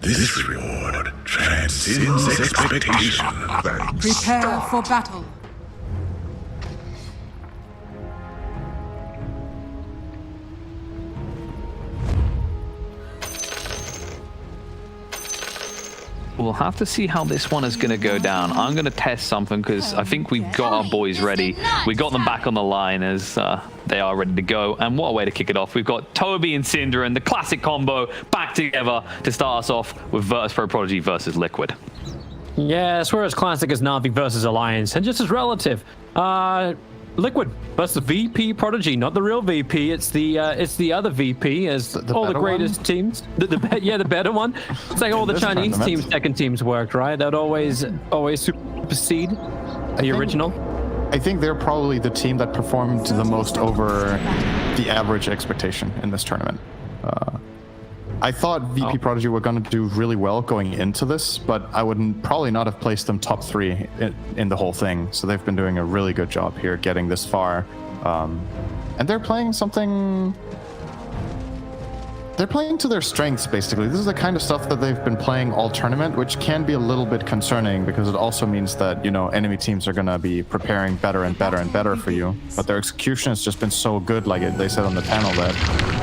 This reward transcends expectation. Prepare for battle. We'll have to see how this one is going to go down. I'm going to test something because I think we've got our boys ready. We got them back on the line as they are ready to go. And what a way to kick it off. We've got Toby and Cinder and the classic combo back together to start us off with VP.Prodigy versus Liquid. Yes, we're as classic as Navi versus Alliance, and just as relative. Liquid versus VP.Prodigy, not the real VP. It's the other VP, as the all the greatest teams. The better one. It's like all the Chinese teams, second teams worked, right? That always supersede the original. I think they're probably the team that performed the most over the average expectation in this tournament. I thought VP.Prodigy were going to do really well going into this, but I would probably not have placed them top 3 in the whole thing. So they've been doing a really good job here getting this far. And they're playing something... They're playing to their strengths, basically. This is the kind of stuff that they've been playing all tournament, which can be a little bit concerning because it also means that, you know, enemy teams are going to be preparing better and better and better for you. But their execution has just been so good, like they said on the panel, that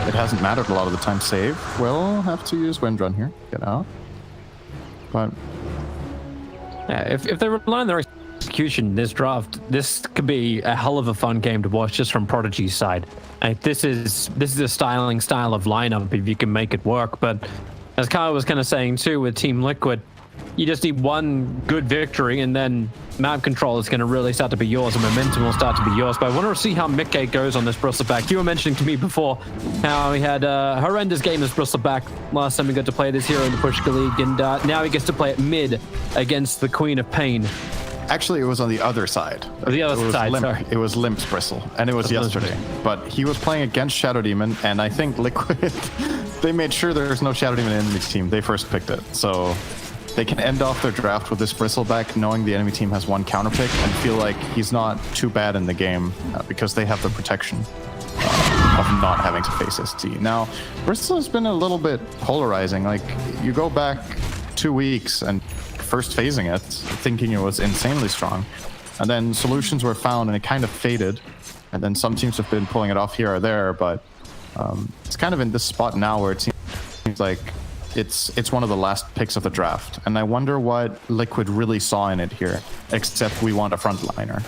it hasn't mattered a lot of the time. Save. We'll have to use Wind Run here. Get out. But... yeah, if they rely on their execution this draft, this could be a hell of a fun game to watch just from Prodigy's side. Like, this is a style of lineup if you can make it work. But as Kyle was kind of saying too, with Team Liquid, you just need one good victory and then map control is going to really start to be yours and momentum will start to be yours. But I want to see how Mickey goes on this Bristleback. You were mentioning to me before how he had a horrendous game as Bristleback last time we got to play this hero in the Pushka League, and now he gets to play it mid against the Queen of Pain. Actually, it was on the other side. The other side, sorry. It was Limp's Bristle, and it was yesterday. But he was playing against Shadow Demon, and I think Liquid, they made sure there's no Shadow Demon in the team. They first picked it. So they can end off their draft with this Bristleback, knowing the enemy team has one counter pick, and feel like he's not too bad in the game because they have the protection of not having to face ST. Now, Bristle has been a little bit polarizing. Like, you go back 2 weeks and first phasing it, thinking it was insanely strong. And then solutions were found and it kind of faded. And then some teams have been pulling it off here or there, but it's kind of in this spot now where it seems like it's one of the last picks of the draft. And I wonder what Liquid really saw in it here, except we want a frontliner.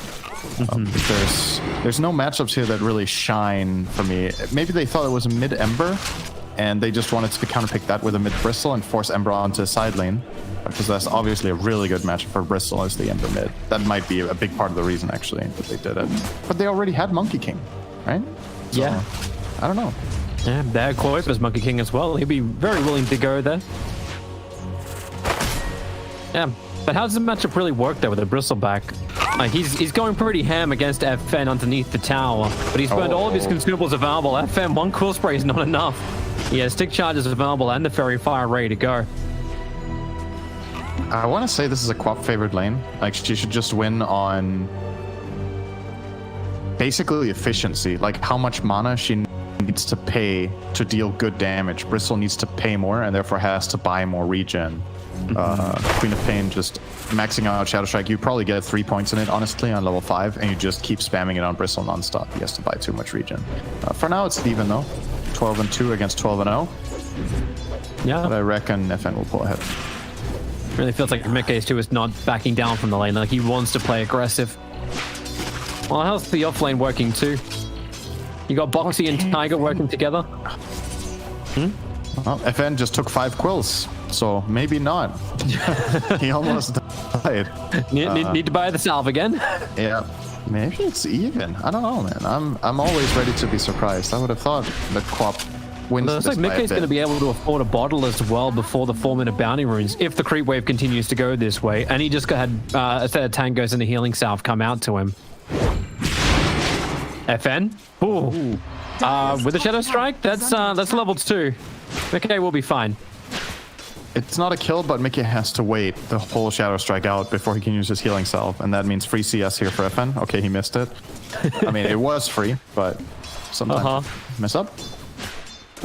There's no matchups here that really shine for me. Maybe they thought it was a mid-Ember, and they just wanted to counterpick that with a mid-Bristle and force Ember onto the side lane. Because that's obviously a really good matchup for Bristle as the Ember mid. That might be a big part of the reason, actually, that they did it. But they already had Monkey King, right? So, yeah. I don't know. Yeah, they had Cloyp as Monkey King as well. He'd be very willing to go there. Yeah, but how does the matchup really work there with a Bristleback? Like, he's going pretty ham against FN underneath the tower, but he's burned all of his consumables available. FN, one Quill Spray is not enough. He has stick charges available and the Fairy Fire ready to go. I want to say this is a Quap favored lane. Like, she should just win on basically efficiency, like how much mana she needs to pay to deal good damage. Bristle needs to pay more and therefore has to buy more regen. Queen of Pain just maxing out Shadow Strike. You probably get 3 points in it, honestly, on level 5, and you just keep spamming it on Bristle nonstop. He has to buy too much regen. For now, it's even though. 12-2 against 12-0. Yeah. But I reckon FN will pull ahead. Really feels like Mickey's too is not backing down from the lane. Like, he wants to play aggressive. Well, how's the off lane working too? You got Boxy and Tiger working together? Well, FN just took 5 quills, so maybe not. He almost died. Need to buy the salve again? Yeah, maybe it's even. I don't know, man. I'm always ready to be surprised. I would have thought that Quap wins. Looks like Mickey's going to be able to afford a bottle as well before the 4-minute bounty runes if the creep wave continues to go this way. And he just had a set of tangos and a healing salve come out to him. FN? Ooh. With a Shadow Strike, that's level 2. Mickey will be fine. It's not a kill, but Mickey has to wait the whole Shadow Strike out before he can use his healing salve, and that means free CS here for FN. Okay, he missed it. I mean, it was free, but sometimes mess up.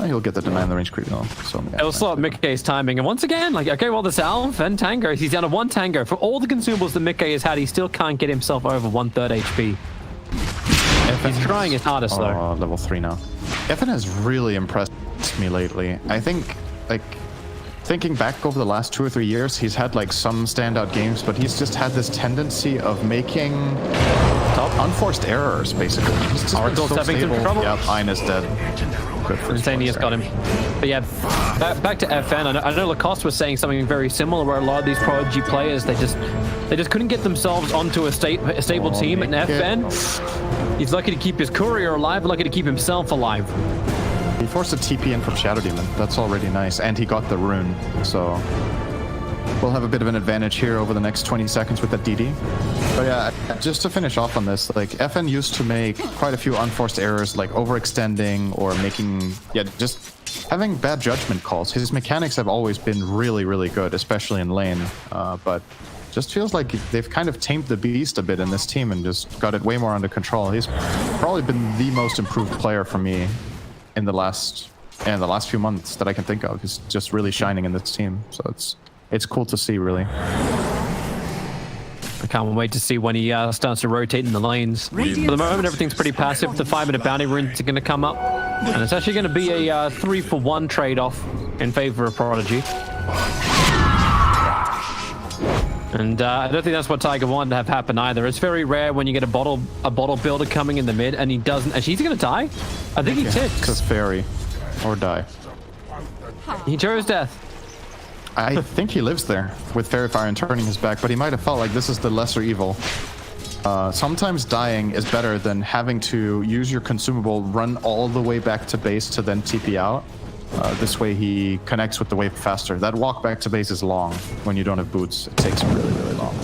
He'll get the deny in the range creep though. So yeah, It'll slow up Mickey's timing, and once again, like, okay, well, the Salve and Tango, he's down to 1 Tango. For all the consumables that Mickey has had, he still can't get himself over 1/3 HP. He's trying his hardest though. Level 3 now. FN has really impressed me lately. I think, like, thinking back over the last 2 or 3 years, he's had like some standout games, but he's just had this tendency of making unforced errors, basically. He's just Oracle been so stepping into stable. trouble. Yep, Ein is dead. Good for Insania's got him. But yeah, back to FN. I know Lacoste was saying something very similar, where a lot of these Prodigy players, they just couldn't get themselves onto a stable team. And FN, he's lucky to keep his courier alive, lucky to keep himself alive. He forced a TP in from Shadow Demon. That's already nice. And he got the rune. So we'll have a bit of an advantage here over the next 20 seconds with that DD. But yeah, just to finish off on this, like, FN used to make quite a few unforced errors, like overextending or making, just having bad judgment calls. His mechanics have always been really, really good, especially in lane. But just feels like they've kind of tamed the beast a bit in this team and just got it way more under control. He's probably been the most improved player for me in the last few months that I can think of. He's just really shining in this team. So it's cool to see, really. I can't wait to see when he starts to rotate in the lanes. For the moment, everything's pretty passive. The 5-minute bounty runes are going to come up, and it's actually going to be a 3-for-1 trade-off in favor of Prodigy. And I don't think that's what Tiger wanted to have happen either. It's very rare when you get a bottle builder coming in the mid, and he doesn't. And she's going to die. I think he ticks. Just fairy, or die. He chose death. I think he lives there with Fairy Fire and turning his back, but he might have felt like this is the lesser evil. Sometimes dying is better than having to use your consumable, run all the way back to base to then TP out. This way he connects with the wave faster. That walk back to base is long. When you don't have boots, it takes really, really long.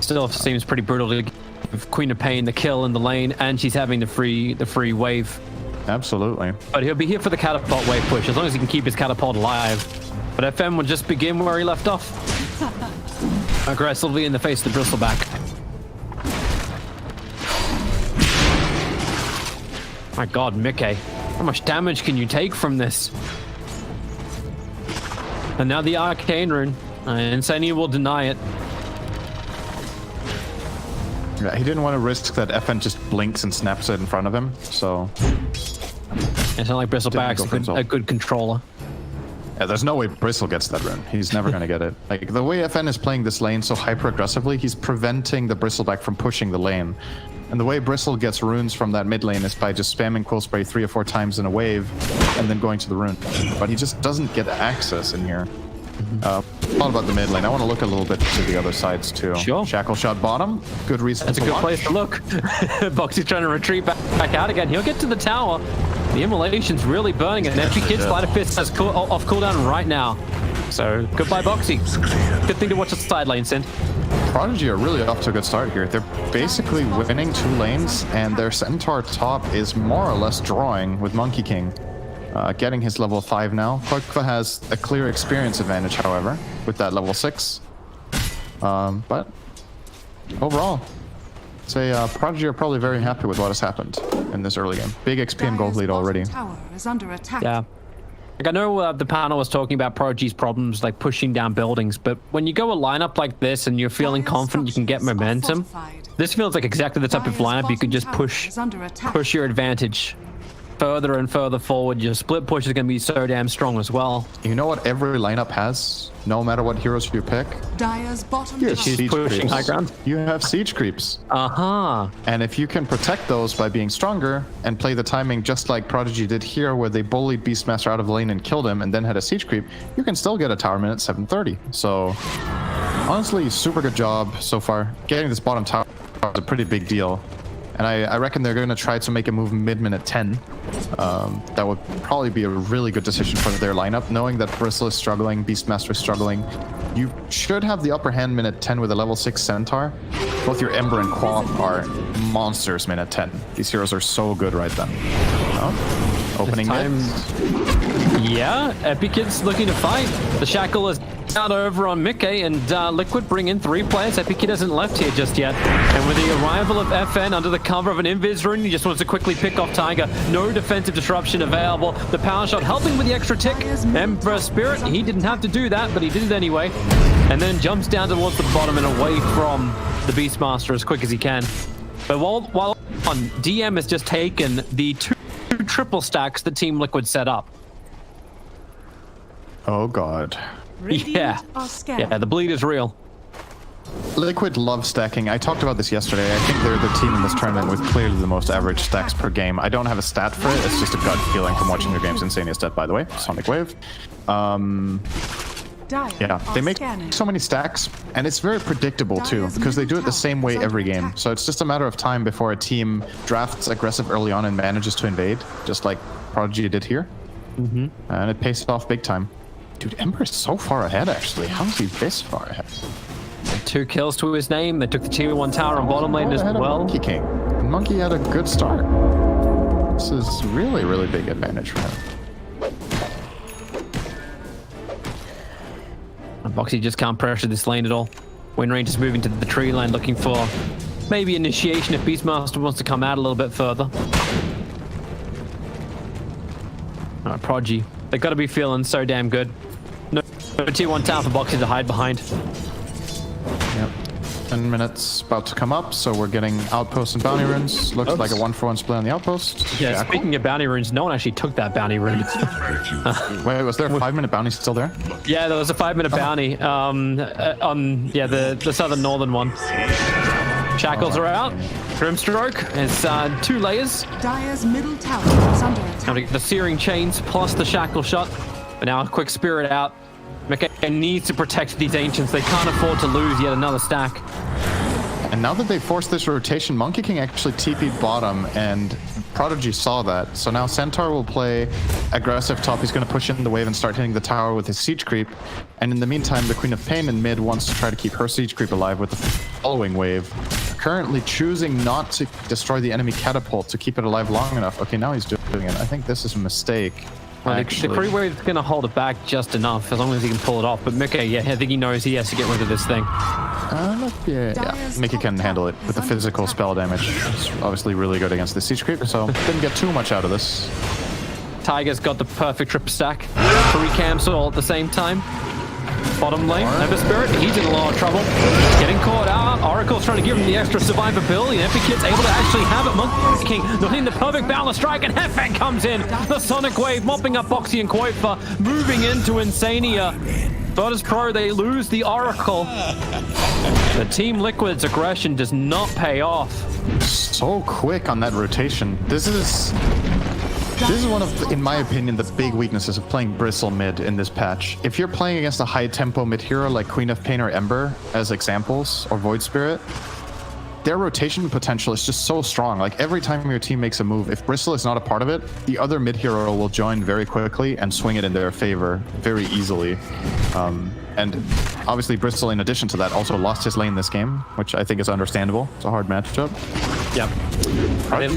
Still seems pretty brutal to give Queen of Pain the kill in the lane, and she's having the free wave. Absolutely. But he'll be here for the catapult wave push, as long as he can keep his catapult alive. But FM will just begin where he left off. Aggressively in the face of the bristleback. My god, Mickey. How much damage can you take from this? And now the Arcane Rune. Insania will deny it. Yeah, he didn't want to risk that FN just blinks and snaps it in front of him, so... It's not like Bristleback's a good controller. Yeah, there's no way Bristle gets that rune. He's never going to get it. Like, the way FN is playing this lane so hyper-aggressively, he's preventing the Bristleback from pushing the lane. And the way Bristle gets runes from that mid lane is by just spamming Quill Spray 3 or 4 times in a wave and then going to the rune. But he just doesn't get access in here. All about the mid lane. I want to look a little bit to the other sides too. Sure. Shackle shot bottom. Good reason. That's a good place to look. Boxy's trying to retreat back out again. He'll get to the tower. The immolation's really burning, and Empty Kid Slider Fist has off cooldown right now. So goodbye, Boxy. Good thing to watch the side lane, Sin. Prodigy are really off to a good start here. They're basically winning 2 lanes, and their Centaur top is more or less drawing with Monkey King. Getting his level 5 now. Kokva has a clear experience advantage, however, with that level 6. But overall, I'd say Prodigy are probably very happy with what has happened in this early game. Big XP and gold lead already. Tower is under attack. Yeah. Like, I know the panel was talking about Prodigy's problems, like pushing down buildings, but when you go a lineup like this and you're feeling confident you can get momentum, this feels like exactly the type of lineup you could just push your advantage further and further forward. Your split push is going to be so damn strong as well. You know what every lineup has, no matter what heroes you pick? Dire's bottom You have tower. siege pushing creeps. high ground. You have siege creeps. And if you can protect those by being stronger and play the timing just like Prodigy did here, where they bullied Beastmaster out of the lane and killed him and then had a siege creep, you can still get a tower minute 730. So honestly, super good job so far. Getting this bottom tower is a pretty big deal. And I reckon they're going to try to make a move mid-minute 10. That would probably be a really good decision for their lineup, knowing that Bristle is struggling, Beastmaster is struggling. You should have the upper hand minute 10 with a level 6 Centaur. Both your Ember and Quap are monsters minute 10. These heroes are so good right then. Opening mid. Yeah, Epic Kid's looking to fight. The Shackle is out over on Mickey, and Liquid bring in 3 players. Epikid hasn't left here just yet. And with the arrival of FN under the cover of an invis rune, he just wants to quickly pick off Tiger. No defensive disruption available. The power shot helping with the extra tick. Ember Spirit, he didn't have to do that, but he did it anyway. And then jumps down towards the bottom and away from the Beastmaster as quick as he can. But while on, DM has just taken the 2 triple stacks that Team Liquid set up. Oh god. Yeah. Yeah, the bleed is real. Liquid loves stacking. I talked about this yesterday. I think they're the team in this tournament with clearly the most average stacks per game. I don't have a stat for it. It's just a gut feeling from watching their games. Insania stat, by the way. Sonic Wave. Yeah, they make so many stacks, and it's very predictable too, because they do it the same way every game. So it's just a matter of time before a team drafts aggressive early on and manages to invade, just like Prodigy did here. And it pays off big time. Dude, Ember's so far ahead, actually. How is he this far ahead? 2 kills to his name. They took the tier 1 tower on bottom lane as well. Monkey King. Monkey had a good start. This is really, really big advantage for him. Boxy just can't pressure this lane at all. Winrange is moving to the tree line, looking for maybe initiation if Beastmaster wants to come out a little bit further. Alright, Prodigy. They've got to be feeling so damn good. No tier 1 tower for Boxy to hide behind. Yep. 10 minutes about to come up, so we're getting outposts and bounty runes. Looks like a 1-for-1 split on the outpost. Yeah, speaking of bounty runes, no one actually took that bounty rune. Wait, was there a 5-minute bounty still there? Yeah, there was a 5-minute bounty on the southern northern one. Shackles are out. Grimstroke is 2 layers. Dire's middle tower is under attack. Now to get the searing chains plus the shackle shot. But now a quick spirit out. McKay needs to protect these ancients. They can't afford to lose yet another stack. And now that they forced this rotation, Monkey King actually TP'd bottom, and Prodigy saw that. So now Centaur will play aggressive top. He's going to push in the wave and start hitting the tower with his siege creep. And in the meantime, the Queen of Pain in mid wants to try to keep her siege creep alive with the following wave. Currently choosing not to destroy the enemy catapult to keep it alive long enough. Okay, now he's doing it. I think this is a mistake. Well, the creep wave's going to hold it back just enough, as long as he can pull it off. But Mickey, yeah, I think he knows he has to get rid of this thing. Yeah. Mickey can handle it with the physical spell damage. It's obviously really good against the siege creep, so didn't get too much out of this. Tiger's got the perfect trip stack. 3 camps all at the same time. Bottom lane, Ember Spirit, he's in a lot of trouble. Getting caught out. Oracle's trying to give him the extra survivability, and Epikid's able to actually have it. Monkey King not hitting the perfect balance strike, and Hefang comes in. The Sonic Wave mopping up Boxy and Quoifa, moving into Insania. Virtus.pro, they lose the Oracle. The Team Liquid's aggression does not pay off. So quick on that rotation. This is one of, in my opinion, the big weaknesses of playing Bristle mid in this patch. If you're playing against a high-tempo mid hero like Queen of Pain or Ember as examples, or Void Spirit, their rotation potential is just so strong. Like, every time your team makes a move, if Bristle is not a part of it, the other mid hero will join very quickly and swing it in their favor very easily. And obviously Bristle, in addition to that, also lost his lane this game, which I think is understandable. It's a hard matchup. Yep.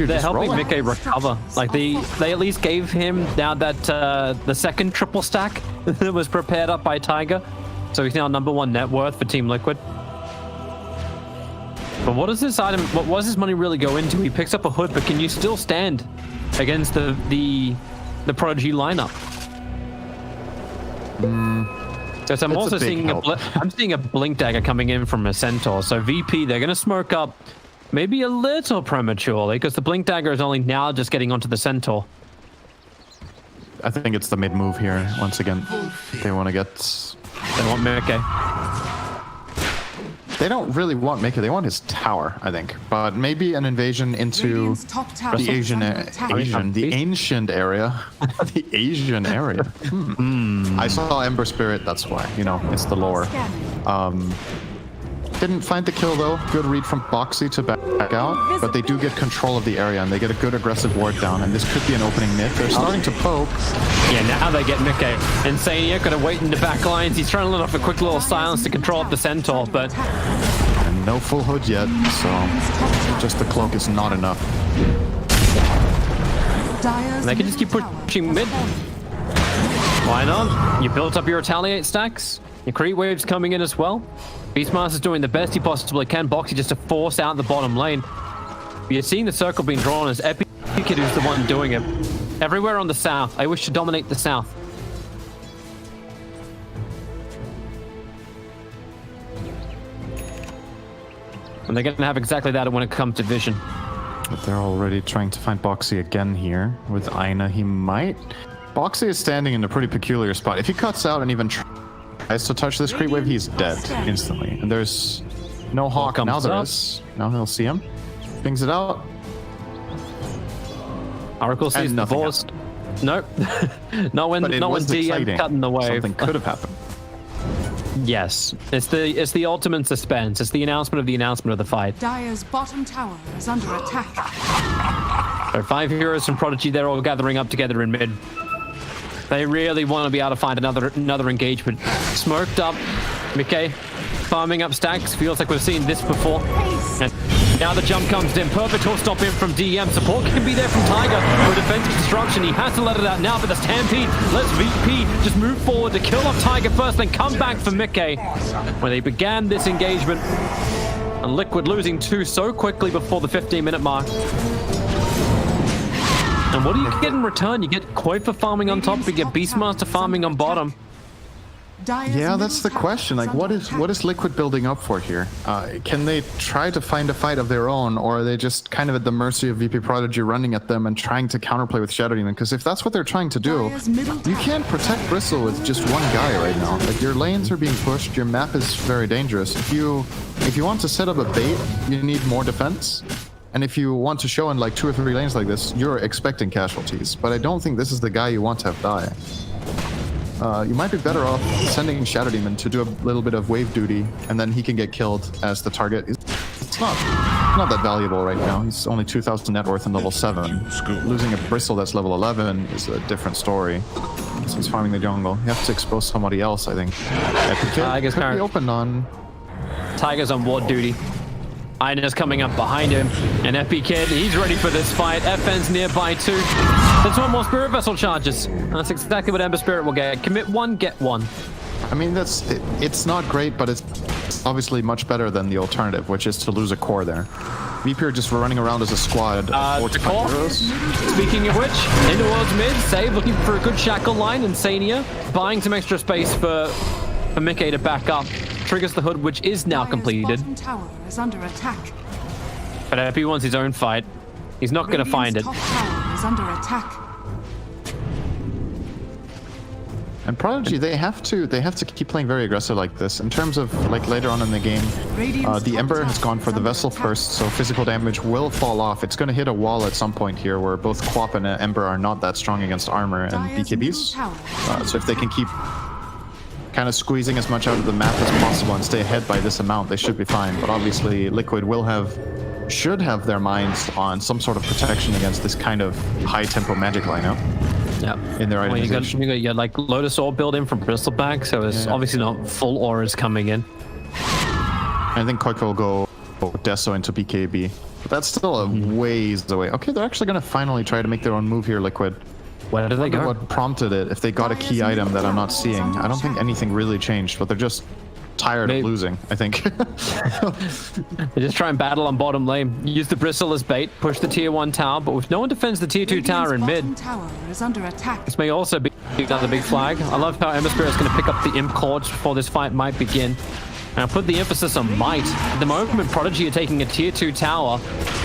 They're helping Mickey recover. Like, they at least gave him now that the second triple stack that was prepared up by Tiger. So he's now #1 net worth for Team Liquid. But what does this item, what was his money really go into? He picks up a hood, but can you still stand against the Prodigy lineup? So I'm also seeing I'm seeing a blink dagger coming in from a centaur. So VP, they're going to smoke up maybe a little prematurely, because the blink dagger is only now just getting onto the centaur. I think it's the mid move here. Once again, they want to get. They want Mickey. They don't really want Mickey. They want his tower, I think. But maybe an invasion into the Asian, the ancient area. The Asian area. I saw Ember Spirit, that's why. You know, it's the lore. Didn't find the kill though. Good read from Boxy to back out. But they do get control of the area and they get a good aggressive ward down. And this could be an opening mid. They're starting to poke. Yeah, now they get Mickey. Insania gonna wait in the back lines. He's trying to let off a quick little silence to control up the centaur, but and no full hood yet, so just the cloak is not enough. They can just keep pushing mid. Why not? You built up your retaliate stacks. The creep wave's coming in as well. Beastmaster's doing the best he possibly can. Bo3 just to force out the bottom lane. You're seeing the circle being drawn as Epic who's the one doing it. Everywhere on the south. I wish to dominate the south. And they're going to have exactly that when it comes to vision. But they're already trying to find Bo3 again here. With Aina, he might... Bo3 is standing in a pretty peculiar spot. If he cuts out and even tries to touch this creep wave, he's dead instantly. And there's no Hawk. Now there is. Now he'll see him. Pings it out. Oracle sees the force. Nope. not when DM cutting the wave. Something could have happened. Yes, it's the ultimate suspense. It's the announcement of the fight. Dire's bottom tower is under attack. So 5 heroes from Prodigy, they're all gathering up together in mid. They really want to be able to find another engagement. Smoked up, Mickey, farming up stacks. Feels like we've seen this before. And now the jump comes in. Perfect will stop in from DM. Support can be there from Tiger for defensive destruction. He has to let it out now, but the Stampede lets VP just move forward to kill off Tiger first, then come back for Mickey. When they began this engagement, and Liquid losing 2 so quickly before the 15-minute mark. And what do you get in return? You get Koi for farming on top, you get Beastmaster farming on bottom. Yeah, that's the question. Like, what is Liquid building up for here? Can they try to find a fight of their own, or are they just kind of at the mercy of VP.Prodigy running at them and trying to counterplay with Shadow Demon? Because if that's what they're trying to do, you can't protect Bristle with just one guy right now. Like, your lanes are being pushed, your map is very dangerous. If you want to set up a bait, you need more defense. And if you want to show in like 2 or 3 lanes like this, you're expecting casualties. But I don't think this is the guy you want to have die. You might be better off sending Shadow Demon to do a little bit of wave duty, and then he can get killed as the target. It's not that valuable right now. He's only 2,000 net worth and level 7. Losing a Bristle that's level 11 is a different story. So he's farming the jungle. You have to expose somebody else, I think. Tiger's could be open on... Tiger's on ward duty. Ina's coming up behind him, and Epi Kid, he's ready for this fight. FN's nearby too. There's 1 more Spirit Vessel charges. And that's exactly what Ember Spirit will get. Commit 1, get 1. I mean, it's not great, but it's obviously much better than the alternative, which is to lose a core there. VP are just running around as a squad. The core. Speaking of which, in towards mid, Save looking for a good shackle line, and Sania buying some extra space for Mickey to back up. Triggers the hood, which is now completed. Tower is under attack. But Epi wants his own fight. He's not going to find it. Top tower is under attack. And Prodigy, they have to keep playing very aggressive like this. In terms of like later on in the game, the Ember has gone for the Vessel first, so physical damage will fall off. It's going to hit a wall at some point here where both Quap and Ember are not that strong against armor and BKBs. So if they can keep kind of squeezing as much out of the map as possible and stay ahead by this amount, they should be fine. But obviously, Liquid should have their minds on some sort of protection against this kind of high-tempo magic lineup. Yeah. In their itemization. You got like Lotus Orb build in from Bristleback, so it's obviously not full auras coming in. I think Koiko will go Deso into BKB. But that's still a ways away. Okay, they're actually going to finally try to make their own move here, Liquid. Where did they go? What prompted it? If they got a key item that I'm not seeing. I don't think anything really changed, but they're just tired of losing, I think. They just try and battle on bottom lane. Use the Bristle as bait, push the tier 1 tower, but if no one defends the tier 2 tower in mid, Tower is under attack. this may also be another big flag. I love how Ember Spirit is going to pick up the Imp Cords before this fight might begin. And I'll put the emphasis on might. At the moment, Prodigy are taking a tier 2 tower,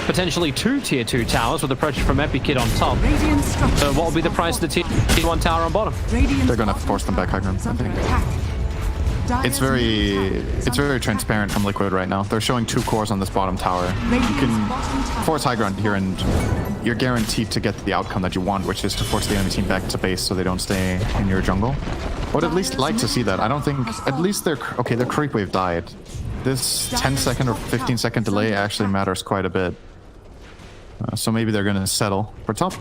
potentially 2 tier 2 towers with the pressure from Epi Kid on top. So what will be the price of the tier 1 tower on bottom? They're going to force them back high ground, I think. It's very transparent from Liquid right now. They're showing 2 cores on this bottom tower. You can force high ground here and you're guaranteed to get the outcome that you want, which is to force the enemy team back to base so they don't stay in your jungle. I would at least like to see that. I don't think... At least their creep wave died. This 10-second or 15-second delay actually matters quite a bit. So maybe they're going to settle for top.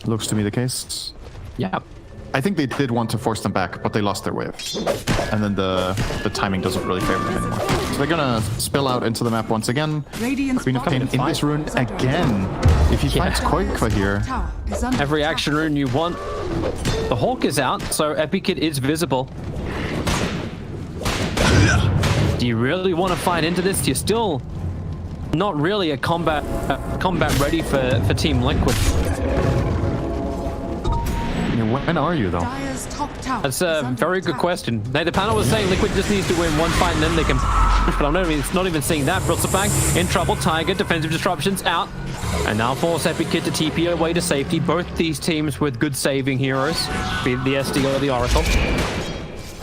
Looks to me the case. Yeah. I think they did want to force them back, but they lost their wave. And then the timing doesn't really favor them anymore. So they're gonna spill out into the map once again. Radiant's Queen of Pain bottom in this rune is under again. If he finds Koikva here, tower is under Every attack. action rune you want. The Hawk is out, so Epikid is visible. Do you really want to fight into this? You're still not really a combat ready for Team Liquid. when are you though? Dire's top tower That's is a under very good attack. question. Now, the panel was saying Liquid just needs to win one fight and then they can push, but I'm not even seeing that. Brutzelbank in trouble. Tiger, defensive disruptions out. And now force Epikid to TP away to safety. Both these teams with good saving heroes, be it the SD or the Oracle.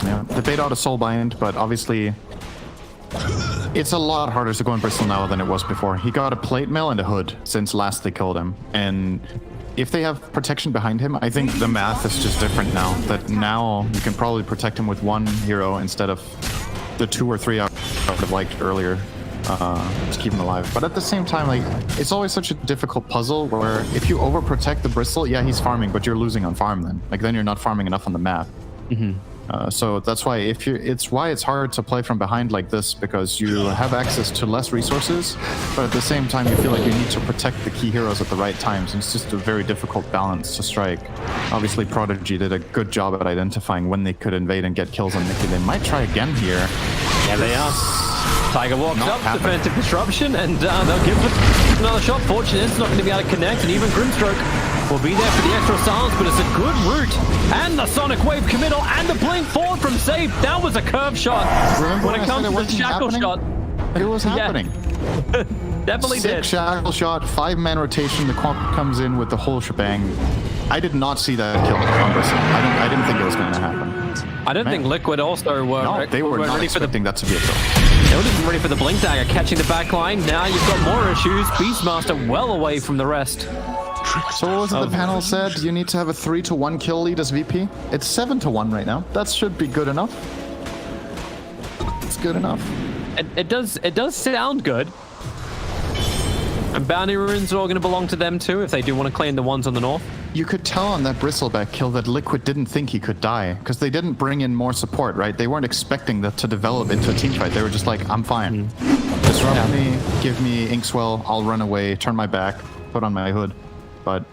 Yeah, they bait out a Soulbind, but obviously it's a lot harder to go in Bristol now than it was before. He got a plate mail and a hood since last they killed him. And if they have protection behind him, I think the math is just different now. That now you can probably protect him with one hero instead of the 2 or 3 I would have liked earlier to keep him alive. But at the same time, like, it's always such a difficult puzzle where if you overprotect the Bristle, yeah, he's farming, but you're losing on farm then. Like, then you're not farming enough on the map. So that's why it's hard to play from behind like this, because you have access to less resources, but at the same time you feel like you need to protect the key heroes at the right times, and it's just a very difficult balance to strike. Obviously Prodigy did a good job at identifying when they could invade and get kills on Nikki. They might try again here. Yeah, they are. Tiger walks Not up, happening. defensive disruption, and they'll give it another shot. Fortunate, it's not going to be able to connect, and even Grimstroke will be there for the extra silence, but it's a good route. And the Sonic Wave committal, and the blink forward from Save. That was a curve shot. Remember When when it I comes said to it the wasn't shackle happening? shot, It was Yeah. happening. definitely Sick did. shackle shot, 5-man rotation, the Quamp comes in with the whole shebang. I did not see that kill on Bristle. I didn't think it was going to happen. I don't think Liquid also were. No, they were not ready for the. expecting that to be a kill. They weren't even ready for the blink dagger, catching the back line. Now you've got more issues. Beastmaster well away from the rest. So what was it the panel said? You need to have a 3-to-1 kill lead as VP? It's 7-to-1 right now. That should be good enough. It's good enough. It does sound good. And bounty runes are all going to belong to them too, if they do want to claim the ones on the north. You could tell on that Bristleback kill that Liquid didn't think he could die, because they didn't bring in more support, right? They weren't expecting that to develop into a team fight. They were just like, I'm fine. Disrupt me, give me Inkswell, I'll run away, turn my back, put on my hood. But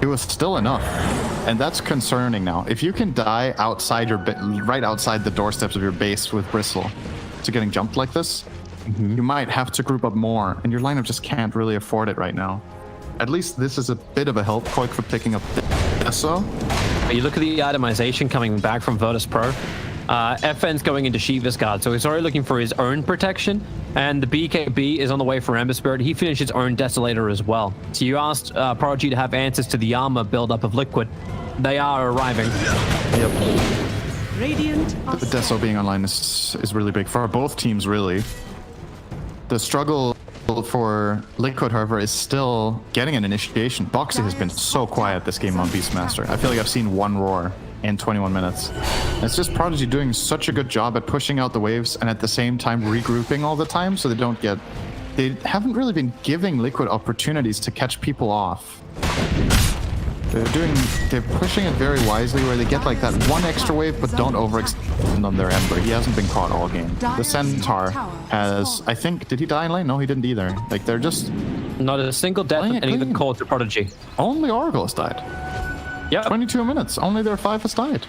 it was still enough. And that's concerning now. If you can die outside your right outside the doorsteps of your base with Bristle to getting jumped like this, you might have to group up more, and your lineup just can't really afford it right now. At least this is a bit of a help, Koik for picking up the SO. You look at the itemization coming back from Virtus Pro. FN's going into Shiva's guard, so he's already looking for his own protection, and the BKB is on the way for Ember Spirit. He finished his own Desolator as well. So you asked Prodigy to have answers to the armor build-up of Liquid. They are arriving. Radiant are The Deso being online is really big for both teams, really. The struggle for Liquid, however, is still getting an initiation. Boxy has been so quiet this game on Beastmaster. I feel like I've seen one roar in 21 minutes. And it's just Prodigy doing such a good job at pushing out the waves and at the same time regrouping all the time, so they don't get... They haven't really been giving Liquid opportunities to catch people off. They're pushing it very wisely, where they get like that one extra wave, but don't overextend on their Ember. He hasn't been caught all game. The Centaur has, I think, did he die in lane? No, he didn't either. Like, they're just... Not a single death Playing and it even clean. called to Prodigy. Only Oracle has died. Yep. 22 minutes. Only their 5 has died.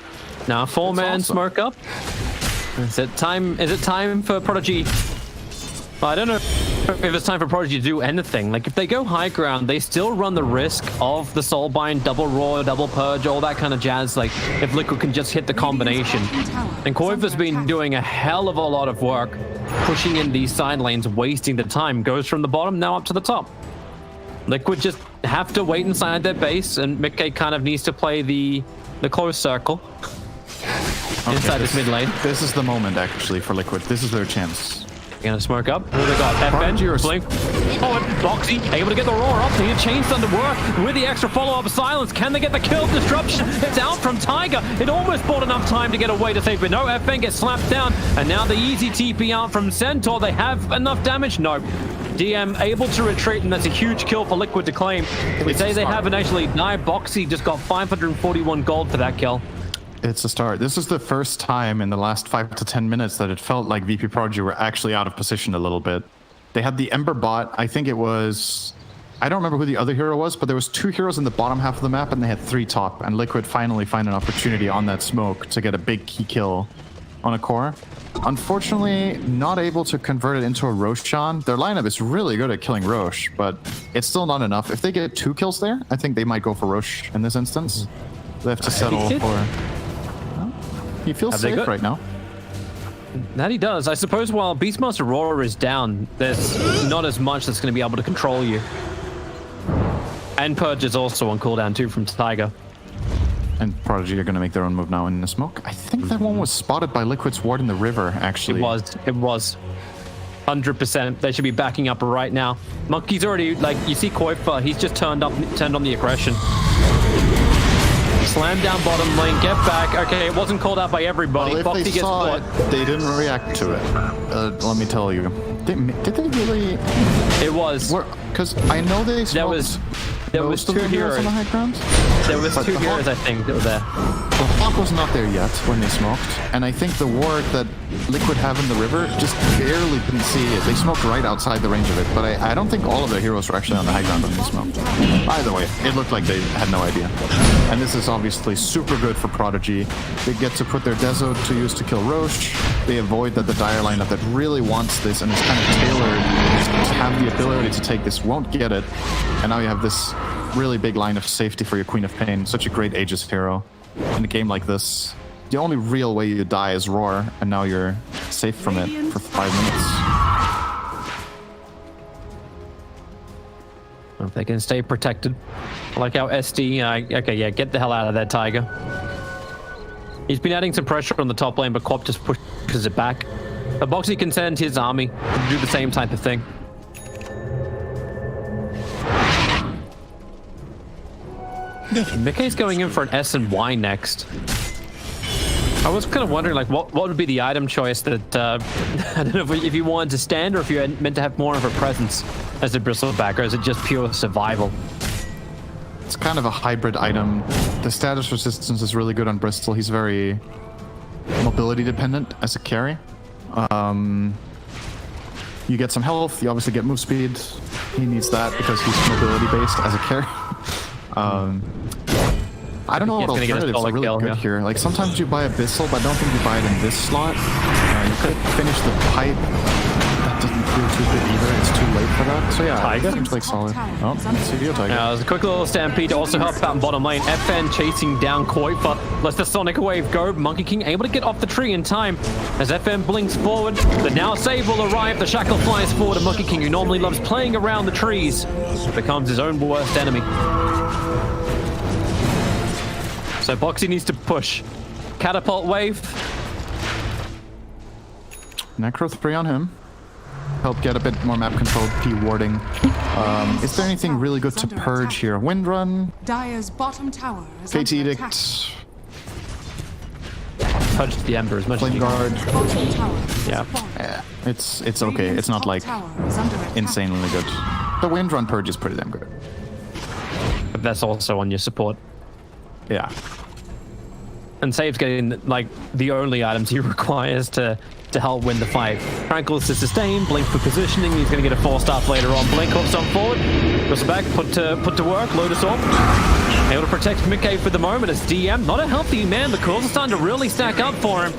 Now 4-man awesome. smoke up. Is it time for Prodigy? Well, I don't know if it's time for Prodigy to do anything. Like, if they go high ground, they still run the risk of the Soulbind, double roar, double purge, all that kind of jazz. Like, if Liquid can just hit the combination. And Koiva's been doing a hell of a lot of work pushing in these side lanes, wasting the time. Goes from the bottom now up to the top. Liquid just have to wait inside their base, and Mickey kind of needs to play the close circle inside this mid lane. This is the moment, actually, for Liquid. This is their chance. Gonna smoke up. Who they got? Prodigy or- FN, Blink. Oh, and Boxy able to get the roar up. They need Chain Stun to work with the extra follow-up silence. Can they get the kill? Disruption. It's out from Tiger. It almost bought enough time to get away to save, but no, FN gets slapped down. And now the easy TP out from Centaur. They have enough damage? Nope. DM able to retreat, and that's a huge kill for Liquid to claim. We say they haven't actually denied. Boxy just got 541 gold for that kill. It's a start. This is the first time in the last 5 to 10 minutes that it felt like VP.Prodigy were actually out of position a little bit. They had the Ember bot. I think it was... I don't remember who the other hero was, but there was 2 heroes in the bottom half of the map, and they had 3 top. And Liquid finally find an opportunity on that smoke to get a big key kill on a core. Unfortunately, not able to convert it into a Roshan. Their lineup is really good at killing Rosh, but it's still not enough. If they get 2 kills there, I think they might go for Rosh in this instance. They have to settle for... He feels safe right now. That he does. I suppose while Beastmaster Aurora is down, there's not as much that's going to be able to control you. And Purge is also on cooldown too from Tiger. And Prodigy are going to make their own move now in the smoke. I think that one was spotted by Liquid's ward in the river, actually. It was. 100%. They should be backing up right now. Monkey's already, like, you see Koifa, he's just turned on the aggression. Slam down bottom lane, get back. Okay, it wasn't called out by everybody. Well, if they saw it, they didn't react to it. Let me tell you. Did they really? It was. Because I know they smoked there was 2 heroes on the high ground. There was 2 heroes, I think, that were there. The Hawk was not there yet when they smoked, and I think the ward that Liquid have in the river just barely couldn't see it. They smoked right outside the range of it, but I don't think all of their heroes were actually on the high ground when they smoked. Either way, it looked like they had no idea. And this is obviously super good for Prodigy. They get to put their Dezo to use to kill Roche. They avoid that the Dire lineup that really wants this and is kind of tailored to have the ability to take this won't get it. And now you have this really big line of safety for your Queen of Pain. Such a great Aegis hero. In a game like this, the only real way you die is Roar, and now you're safe from it for 5 minutes. If they can stay protected. Like how SD, okay, yeah, get the hell out of there, Tiger. He's been adding some pressure on the top lane, but Quap just pushes it back. But Boxy can send his army to do the same type of thing. Mickey's going in for an S and Y next. I was kind of wondering, like, what would be the item choice that, I don't know if you wanted to stand or if you meant to have more of a presence as a bristleback, or is it just pure survival? It's kind of a hybrid item. The status resistance is really good on Bristol. He's very mobility dependent as a carry. You get some health, you obviously get move speed. He needs that because he's mobility based as a carry. I don't know what alternatives are really good here. Like, sometimes you buy Abyssal, but I don't think you buy it in this slot. You could finish the pipe. That doesn't feel too good either. It's too late for that. So yeah, Tiger? seems like solid. Oh, see you, Tiger. There's a quick little stampede to also help out in bottom lane. FN chasing down Koifa. Lets the Sonic Wave go. Monkey King able to get off the tree in time. As FN blinks forward, the now save will arrive. The Shackle flies forward, and Monkey King, who normally loves playing around the trees, becomes his own worst enemy. So Boxy needs to push. Catapult wave. Necro 3 on him. Help get a bit more map control, P warding. Is there anything really good to purge here? Wind Run? Dire's bottom tower is Fate under Edict? attack. Purge the Ember as much Flame as you Guard? Bottom tower is Yeah. Yeah, it's okay. It's not like insanely good. The Wind Run purge is pretty damn good. But that's also on your support. Yeah. And Save's getting, like, the only items he requires to help win the fight. Tranquil's to sustain, Blink for positioning, he's going to get a 4-star later on. Blink hooks on forward, goes back, put to work, Lotus Orb. Able to protect Mickey for the moment as DM. Not a healthy man, the calls are starting to really stack up for him.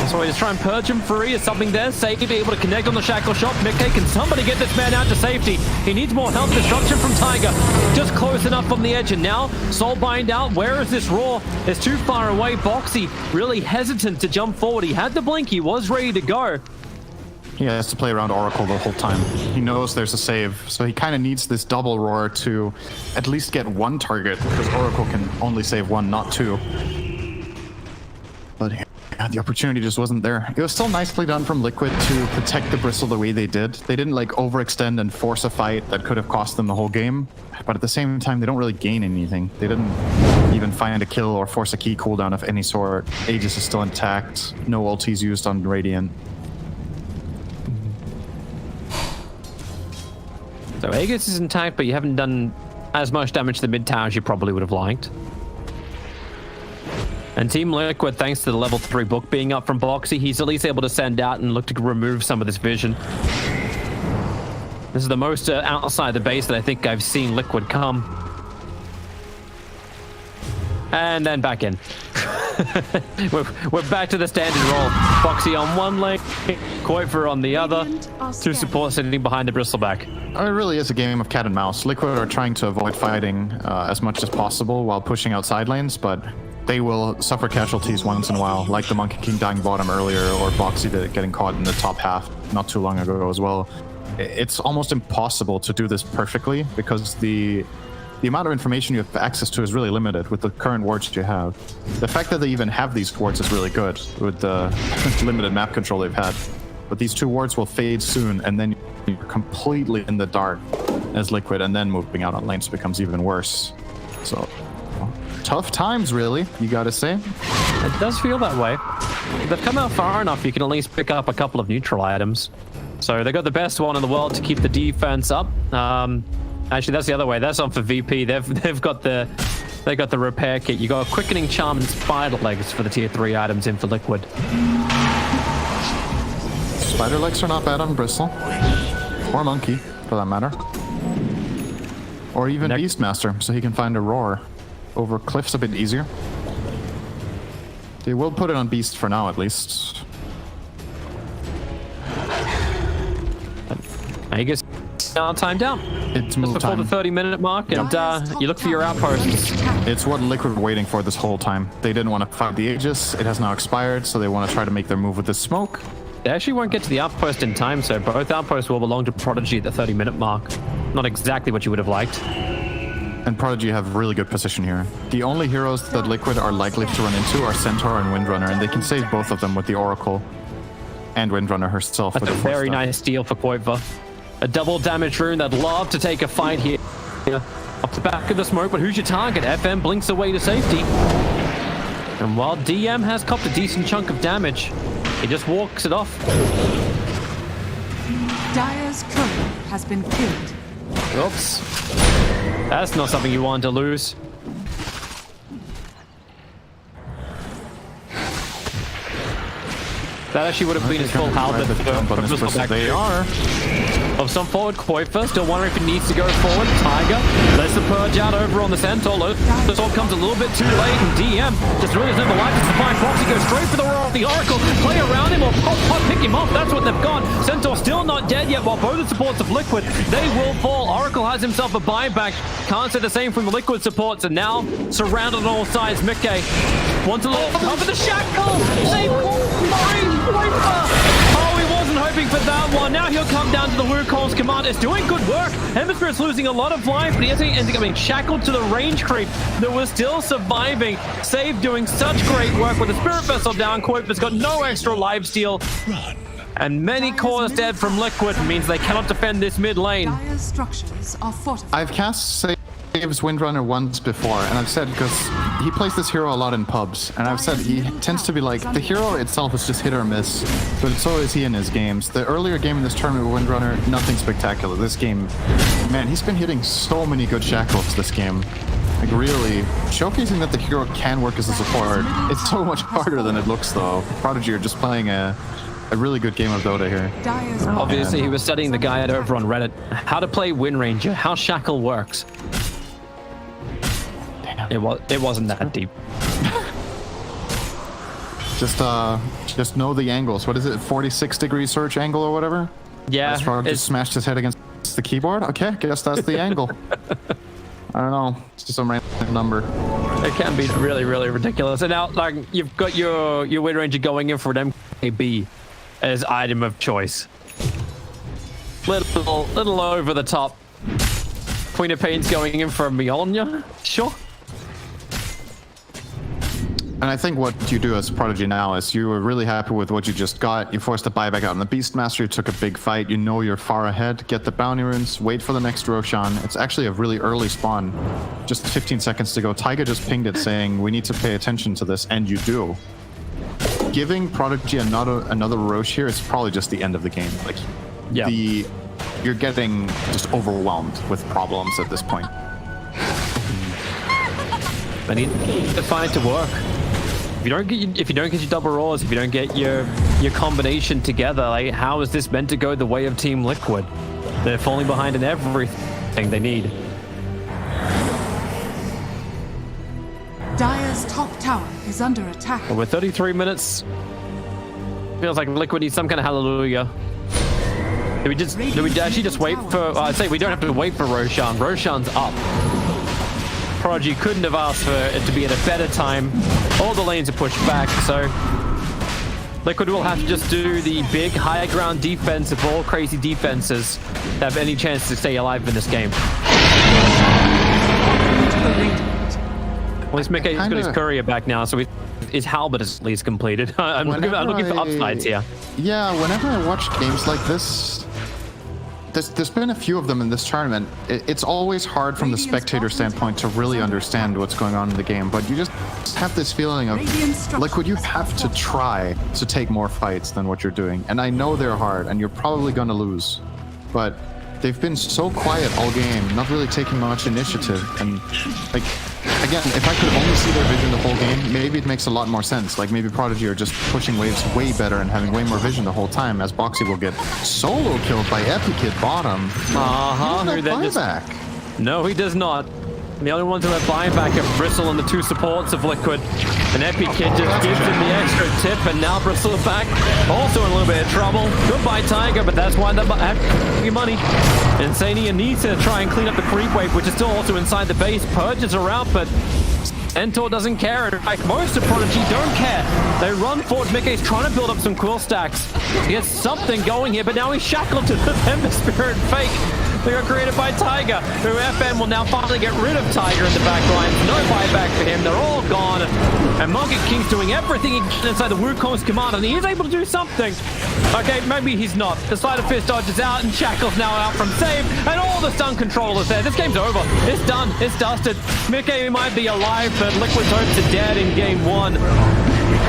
So we just try and purge him free. Is something there? Save able to connect on the Shackle shot. Mickey, can somebody get this man out to safety? He needs more health destruction from Tiger. Just close enough on the edge, and now Soulbind out. Where is this Roar? It's too far away. Boxy really hesitant to jump forward. He had the blink. He was ready to go. He has to play around Oracle the whole time. He knows there's a save, so he kind of needs this double Roar to at least get one target, because Oracle can only save one, not two. But yeah, the opportunity just wasn't there. It was still nicely done from Liquid to protect the Bristle the way they did. They didn't like overextend and force a fight that could have cost them the whole game, but at the same time, they don't really gain anything. They didn't even find a kill or force a key cooldown of any sort. Aegis is still intact. No ultis used on Radiant. So Aegis is intact, but you haven't done as much damage to the mid tower as you probably would have liked. And Team Liquid, thanks to the level 3 book being up from Bo3, he's at least able to send out and look to remove some of this vision. This is the most outside the base that I think I've seen Liquid come. And then back in. we're back to the standard roll. Bo3 on one lane, Kuiper on the other. Two supports sitting behind the bristleback. It really is a game of cat and mouse. Liquid are trying to avoid fighting as much as possible while pushing out side lanes, but they will suffer casualties once in a while, like the Monkey King dying bottom earlier, or Bo3 getting caught in the top half not too long ago as well. It's almost impossible to do this perfectly because the amount of information you have access to is really limited with the current wards you have. The fact that they even have these wards is really good with the limited map control they've had. But these 2 wards will fade soon, and then you're completely in the dark as Liquid, and then moving out on lanes becomes even worse. So, tough times, really, you gotta say. It does feel that way. If they've come out far enough, you can at least pick up a couple of neutral items. So they got the best one in the world to keep the defense up. Actually, that's the other way. That's on for VP. They've got the repair kit. You got a quickening charm and spider legs for the tier 3 items in for Liquid. Spider legs are not bad on Bristle. Or Monkey, for that matter. Or even Beastmaster, so he can find a roar. Over cliffs a bit easier. They will put it on Beast for now, at least. I guess now timed out. It's just move before time. the 30-minute mark, and you look for your outposts. It's what Liquid were waiting for this whole time. They didn't want to fight the Aegis. It has now expired, so they want to try to make their move with the smoke. They actually won't get to the outpost in time, so both outposts will belong to Prodigy at the 30-minute mark. Not exactly what you would have liked. And Prodigy have really good position here. The only heroes that Liquid are likely to run into are Centaur and Windrunner, and they can save both of them with the Oracle. And Windrunner herself. That's with a very nice deal for Kuiper. A double damage rune that'd love to take a fight here. Off the back of the smoke, but who's your target? FM blinks away to safety. And while DM has copped a decent chunk of damage, he just walks it off. Dire's courier has been killed. Oops. That's not something you want to lose. That actually would have been his full health. They are. Of some forward, Kuiper still wondering if he needs to go forward. Tiger lets the purge out over on the Centaur. The sword comes a little bit too late, and DM just really doesn't have the life to find Bo3. Goes straight for the roar of the Oracle. Play around him or pop, pick him off. That's what they've got. Centaur still not dead yet, while both the supports of Liquid, they will fall. Oracle has himself a buyback. Can't say the same from the Liquid supports, and now surrounded on all sides. Mickey wants a little cover the shackle. Save mine, Kuiper. Oh, he wasn't hoping for that one. Now he'll come down to the Wukong's command. It's doing good work. Hemisphere's losing a lot of life, but he ends up getting shackled to the range creep that was still surviving. Save doing such great work with the Spirit Vessel down. Kuiper's got no extra life steal. And many cores dead from Liquid means they cannot defend this mid lane. Dire's structures are fortified. I've cast saves Windrunner once before, and I've said, because he plays this hero a lot in pubs, and I've said he tends to be like, the hero itself is just hit or miss, but so is he in his games. The earlier game in this tournament with Windrunner, nothing spectacular. This game, man, he's been hitting so many good shackles this game. Like, really showcasing that the hero can work as a support. It's so much harder than it looks, though. Prodigy are just playing a really good game of Dota here. Obviously, he was studying the guide over on Reddit. How to play Wind Ranger, how Shackle works. It wasn't that deep. Just know the angles. What is it? 46 degree search angle or whatever? Yeah. Frog just smashed his head against the keyboard. Okay, guess that's the angle. I don't know. It's just some random number. It can be really, really ridiculous. And now, like, you've got your Wind Ranger going in for an MKB as item of choice. Little over the top. Queen of Pain's going in for a Mjolnir. Sure. And I think what you do as Prodigy now is you were really happy with what you just got. You forced a buyback out on the Beastmaster. You took a big fight. You know you're far ahead. Get the bounty runes. Wait for the next Roshan. It's actually a really early spawn. Just 15 seconds to go. Taiga just pinged it saying, we need to pay attention to this. And you do. Giving Prodigy another Rosh here is probably just the end of the game. Like, yeah. you're getting just overwhelmed with problems at this point. I need to find it to work. If you don't get your double roars, if you don't get your combination together, like how is this meant to go the way of Team Liquid? They're falling behind in everything they need. Dire's top tower is under attack. Well, we're 33 minutes. Feels like Liquid needs some kind of hallelujah. Do we actually just wait for? I'd say we don't have to wait for Roshan. Roshan's up. Prodigy couldn't have asked for it to be at a better time. All the lanes are pushed back, so Liquid will have to just do the big high ground defense of all crazy defenses to have any chance to stay alive in this game. At least Mickey's got his courier back now, so his halberd is at least completed. I'm looking for upsides here. Yeah, whenever I watch games like this, there's been a few of them in this tournament. It's always hard from the spectator standpoint to really understand what's going on in the game, but you just have this feeling of, Liquid, you have to try to take more fights than what you're doing. And I know they're hard, and you're probably going to lose, but they've been so quiet all game, not really taking much initiative. And like, again, if I could only see their vision the whole game, maybe it makes a lot more sense. Like maybe Prodigy are just pushing waves way better and having way more vision the whole time, as Bo3 will get solo killed by Epikid bottom. Buyback. No, he does not. The only ones who have buyback are Bristle and the two supports of Liquid. And Epikid just gives him the extra tip, and now Bristle back, also in a little bit of trouble. Goodbye, Tiger, but that's why they're having money. Insania needs to try and clean up the creep wave, which is still also inside the base. Purges are out, but Entor doesn't care. In fact, most of Prodigy don't care. They run forward. Mickey's trying to build up some quill stacks. He gets something going here, but now he's shackled to the Ember Spirit fake. They got created by Tiger, who FN will now finally get rid of Tiger in the back lines. No buyback for him. They're all gone. And Monkey King's doing everything he can inside the Wukong's command, and he is able to do something. Okay, maybe he's not. The Sleight of Fist dodges out, and Shackle's now out from save, and all the stun control is there. This game's over. It's done. It's dusted. Mickey might be alive, but Liquid's hopes are dead in game one.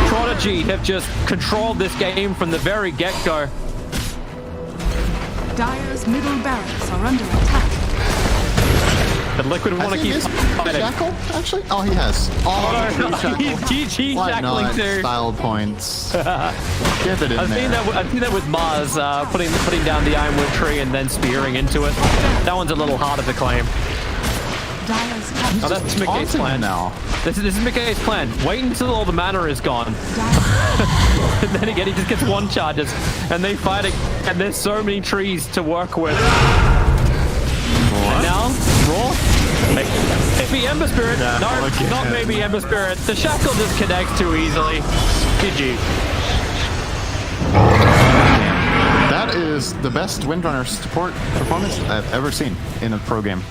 Prodigy have just controlled this game from the very get-go. Dire's middle barracks are under attack. But Liquid want to keep fighting. Shackle, actually? Oh, he has. Oh, no, he's GG Why shackling not? too. Style points. Get it in I've seen that with Mars, putting down the Ironwood tree and then spearing into it. That one's a little harder to claim. Dire's Oh, that's Mickey's plan now. This is Mickey's plan. Wait until all the mana is gone. And then again, he just gets one charges, and they fight it, and there's so many trees to work with. And now, Raw. Maybe Ember Spirit. No, not maybe Ember Spirit. The Shackle just connects too easily. GG. That is the best Windrunner support performance I've ever seen in a pro game.